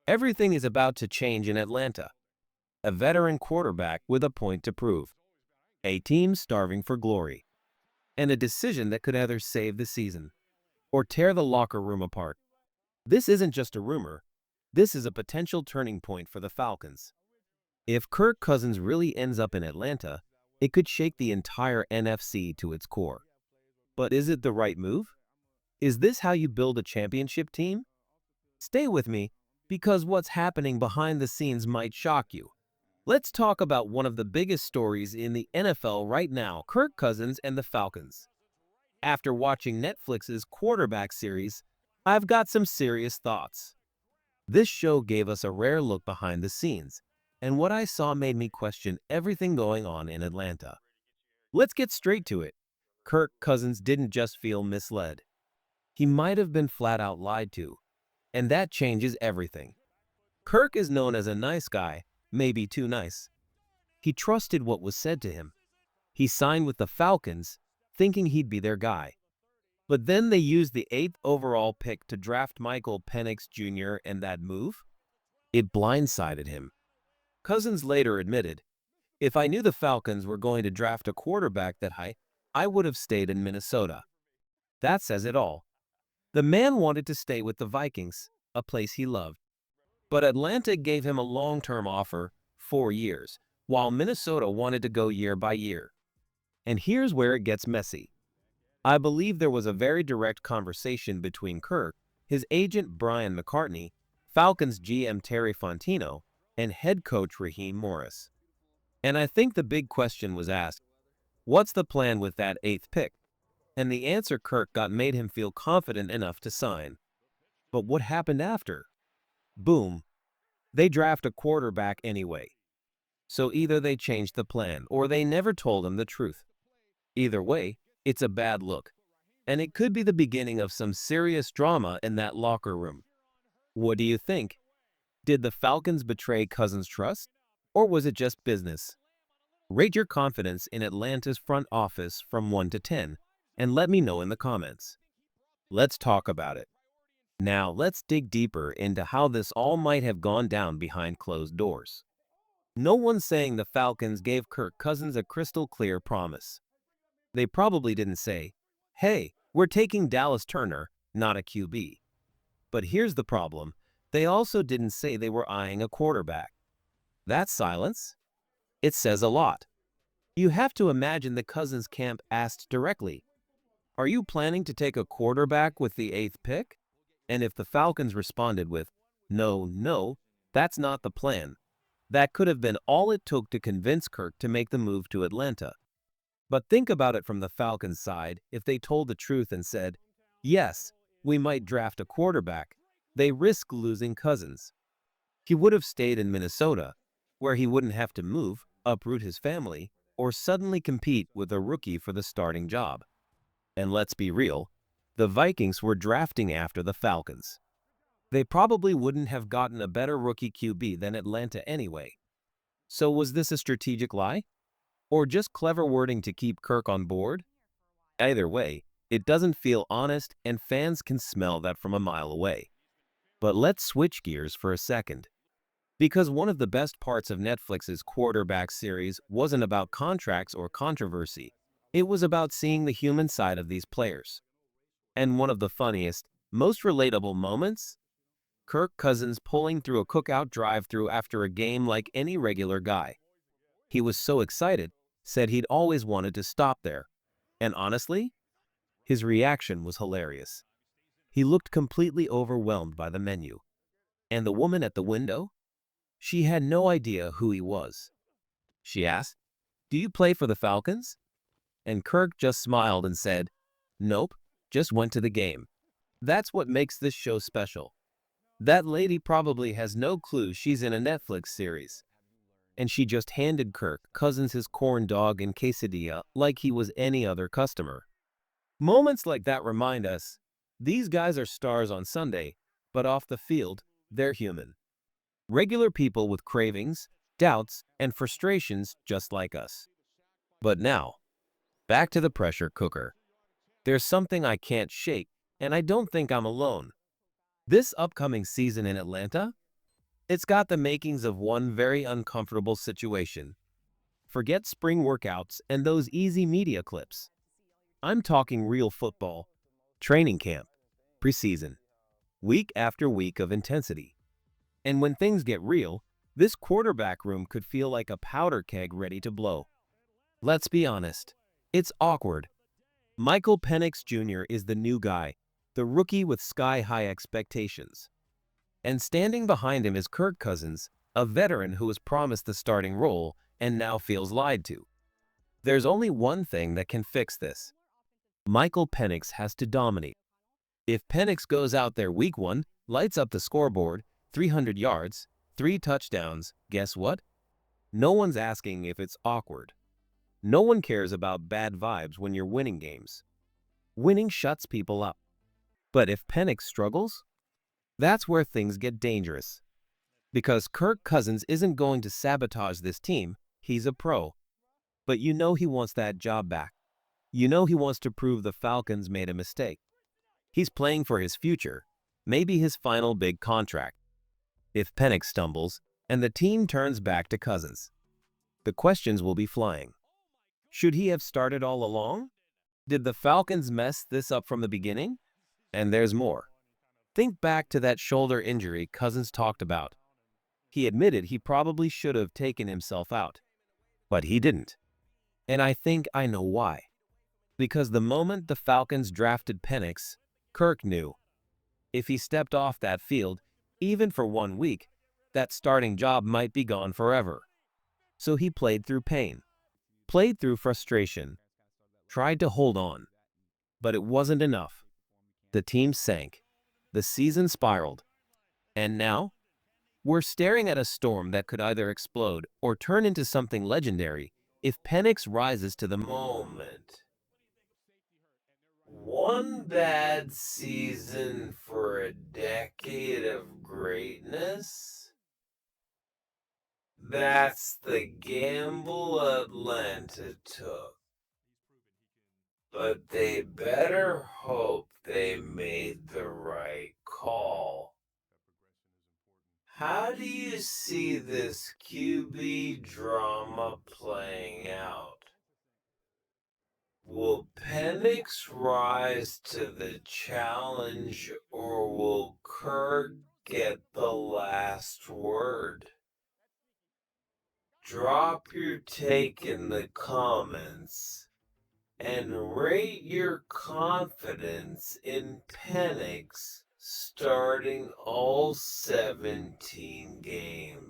Everything is about to change in Atlanta. A veteran quarterback with a point to prove, a team starving for glory, and a decision that could either save the season or tear the locker room apart. This isn't just a rumor. This is a potential turning point for the Falcons. If Kirk Cousins really ends up in Atlanta, it could shake the entire NFC to its core. But is it the right move? Is this how you build a championship team? Stay with me, because what's happening behind the scenes might shock you. Let's talk about one of the biggest stories in the NFL right now, Kirk Cousins and the Falcons. After watching Netflix's quarterback series, I've got some serious thoughts. This show gave us a rare look behind the scenes, and what I saw made me question everything going on in Atlanta. Let's get straight to it. Kirk Cousins didn't just feel misled. He might have been flat out lied to, and that changes everything. Kirk is known as a nice guy, maybe too nice. He trusted what was said to him. He signed with the Falcons, thinking he'd be their guy. But then they used the 8th overall pick to draft Michael Penix Jr., and that move? It blindsided him. Cousins later admitted, "If I knew the Falcons were going to draft a quarterback that high, I would have stayed in Minnesota." That says it all. The man wanted to stay with the Vikings, a place he loved. But Atlanta gave him a long-term offer, 4 years, while Minnesota wanted to go year by year. And here's where it gets messy. I believe there was a very direct conversation between Kirk, his agent Brian McCartney, Falcons GM Terry Fontino, and head coach Raheem Morris. And I think the big question was asked, what's the plan with that 8th pick? And the answer Kirk got made him feel confident enough to sign. But what happened after? Boom. They draft a quarterback anyway. So either they changed the plan or they never told him the truth. Either way, it's a bad look. And it could be the beginning of some serious drama in that locker room. What do you think? Did the Falcons betray Cousins' trust? Or was it just business? Rate your confidence in Atlanta's front office from 1 to 10 and let me know in the comments. Let's talk about it. Now let's dig deeper into how this all might have gone down behind closed doors. No one's saying the Falcons gave Kirk Cousins a crystal clear promise. They probably didn't say, "Hey, we're taking Dallas Turner, not a QB." But here's the problem. They also didn't say they were eyeing a quarterback. That silence? It says a lot. You have to imagine the Cousins camp asked directly, "Are you planning to take a quarterback with the 8th pick?" And if the Falcons responded with, "No, no, that's not the plan," that could have been all it took to convince Kirk to make the move to Atlanta. But think about it from the Falcons' side. If they told the truth and said, "Yes, we might draft a quarterback," they risk losing Cousins. He would have stayed in Minnesota, where he wouldn't have to move, uproot his family, or suddenly compete with a rookie for the starting job. And let's be real, the Vikings were drafting after the Falcons. They probably wouldn't have gotten a better rookie QB than Atlanta anyway. So was this a strategic lie? Or just clever wording to keep Kirk on board? Either way, it doesn't feel honest, and fans can smell that from a mile away. But let's switch gears for a second. Because one of the best parts of Netflix's quarterback series wasn't about contracts or controversy. It was about seeing the human side of these players. And one of the funniest, most relatable moments? Kirk Cousins pulling through a cookout drive-thru after a game like any regular guy. He was so excited, said he'd always wanted to stop there. And honestly, his reaction was hilarious. He looked completely overwhelmed by the menu. And the woman at the window? She had no idea who he was. She asked, "Do you play for the Falcons?" And Kirk just smiled and said, "Nope, just went to the game." That's what makes this show special. That lady probably has no clue she's in a Netflix series. And she just handed Kirk Cousins his corn dog and quesadilla like he was any other customer. Moments like that remind us, these guys are stars on Sunday, but off the field, they're human. Regular people with cravings, doubts, and frustrations just like us. But now, back to the pressure cooker. There's something I can't shake, and I don't think I'm alone. This upcoming season in Atlanta, It's got the makings of one very uncomfortable situation. Forget spring workouts and those easy media clips. I'm talking real football, training camp, preseason, week after week of intensity. And when things get real, this quarterback room could feel like a powder keg ready to blow. Let's be honest, it's awkward. Michael Penix Jr. is the new guy, the rookie with sky-high expectations. And standing behind him is Kirk Cousins, a veteran who was promised the starting role and now feels lied to. There's only one thing that can fix this. Michael Penix has to dominate. If Penix goes out there week one, lights up the scoreboard, 300 yards, 3 touchdowns, guess what? No one's asking if it's awkward. No one cares about bad vibes when you're winning games. Winning shuts people up. But if Penix struggles, that's where things get dangerous. Because Kirk Cousins isn't going to sabotage this team, he's a pro. But you know he wants that job back. You know he wants to prove the Falcons made a mistake. He's playing for his future, maybe his final big contract. If Penix stumbles and the team turns back to Cousins, the questions will be flying. Should he have started all along? Did the Falcons mess this up from the beginning? And there's more. Think back to that shoulder injury Cousins talked about. He admitted he probably should have taken himself out, but he didn't. And I think I know why. Because the moment the Falcons drafted Penix, Kirk knew. If he stepped off that field, even for 1 week, that starting job might be gone forever. So he played through pain, played through frustration, tried to hold on. But it wasn't enough. The team sank. The season spiraled. And now, we're staring at a storm that could either explode or turn into something legendary if Penix rises to the moment. One bad season for a decade of greatness? That's the gamble Atlanta took. But they better hope they made the right call. How do you see this QB drama playing out? Will Penix rise to the challenge or will Kirk get the last word? Drop your take in the comments and rate your confidence in Penix starting all 17 games.